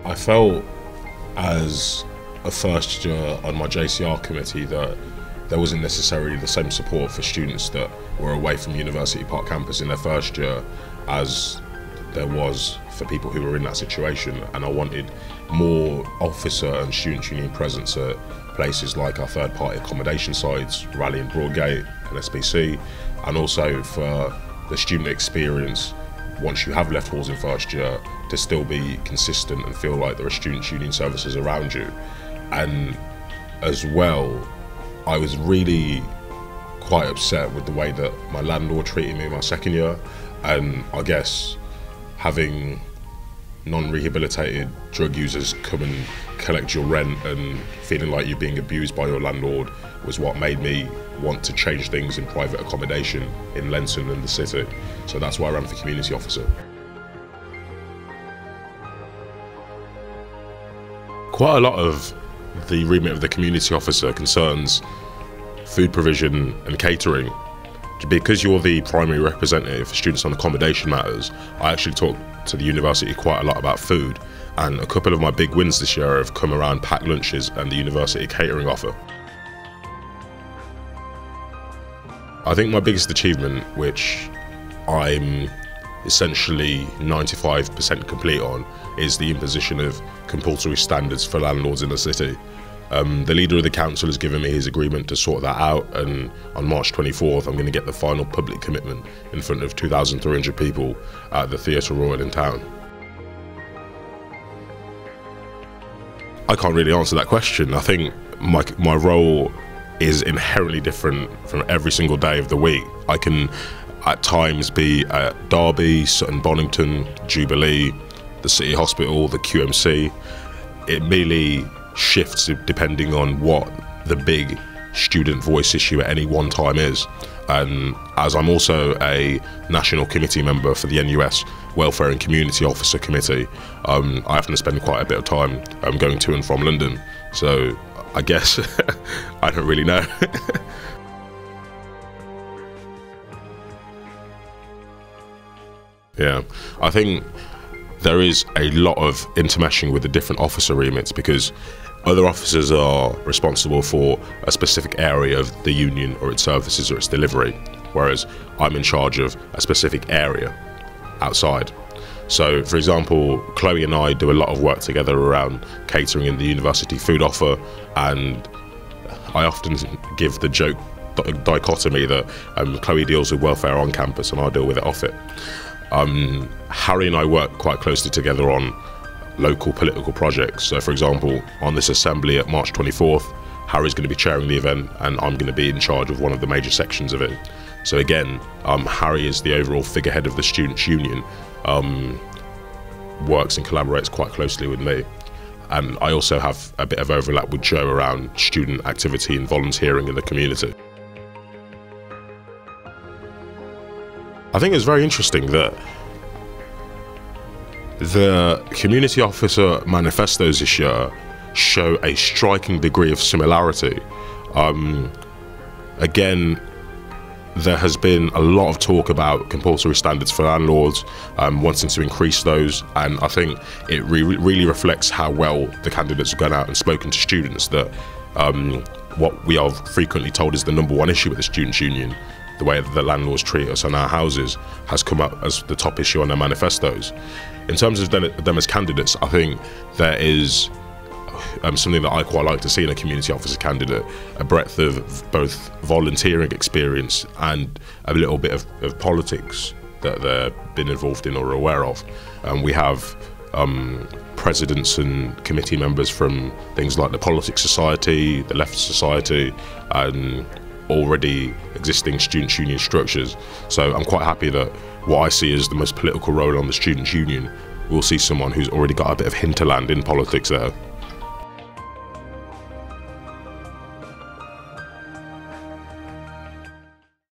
I felt as a first year on my JCR committee that there wasn't necessarily the same support for students that were away from University Park campus in their first year as there was for people who were in that situation, and I wanted more officer and student union presence at places like our third-party accommodation sites, Raleigh and Broadgate, and SBC, and also for the student experience once you have left halls in first year to still be consistent and feel like there are student union services around you. And as well, I was really quite upset with the way that my landlord treated me in my second year, and I guess having non-rehabilitated drug users come and collect your rent and feeling like you're being abused by your landlord was what made me want to change things in private accommodation in Lenton and the city. So that's why I ran for community officer. Quite a lot of the remit of the community officer concerns food provision and catering. Because you're the primary representative for students on accommodation matters, I actually talk to the university quite a lot about food, and a couple of my big wins this year have come around packed lunches and the university catering offer. I think my biggest achievement, which I'm essentially 95% complete on, is the imposition of compulsory standards for landlords in the city. The leader of the council has given me his agreement to sort that out, and on March 24th I'm going to get the final public commitment in front of 2,300 people at the Theatre Royal in town. I can't really answer that question. I think my role is inherently different from every single day of the week. I can at times be at Derby, Sutton Bonington, Jubilee, the City Hospital, the QMC. It merely shifts depending on what the big student voice issue at any one time is. And as I'm also a national committee member for the NUS Welfare and Community Officer Committee, I have to spend quite a bit of time going to and from London. So I guess I don't really know. Yeah, I think there is a lot of intermeshing with the different officer remits, because other officers are responsible for a specific area of the union or its services or its delivery, whereas I'm in charge of a specific area outside. So, for example, Chloe and I do a lot of work together around catering in the university food offer, and I often give the joke dichotomy that Chloe deals with welfare on campus and I deal with it off it. Harry and I work quite closely together on local political projects. So, for example, on this assembly at March 24th, Harry's going to be chairing the event and I'm going to be in charge of one of the major sections of it. So again, Harry is the overall figurehead of the Students' Union, works and collaborates quite closely with me. And I also have a bit of overlap with Joe around student activity and volunteering in the community. I think it's very interesting that the community officer manifestos this year show a striking degree of similarity. Again, there has been a lot of talk about compulsory standards for landlords, wanting to increase those, and I think it really reflects how well the candidates have gone out and spoken to students, that what we are frequently told is the #1 issue with the Students' Union, the way that the landlords treat us on our houses, has come up as the top issue on their manifestos. In terms of them as candidates, I think there is something that I quite like to see in a community officer candidate, a breadth of both volunteering experience and a little bit of politics that they've been involved in or are aware of. We have presidents and committee members from things like the Politics Society, the Left Society, and already existing Students' Union structures. So I'm quite happy that what I see as the most political role on the Students' Union, we'll see someone who's already got a bit of hinterland in politics there.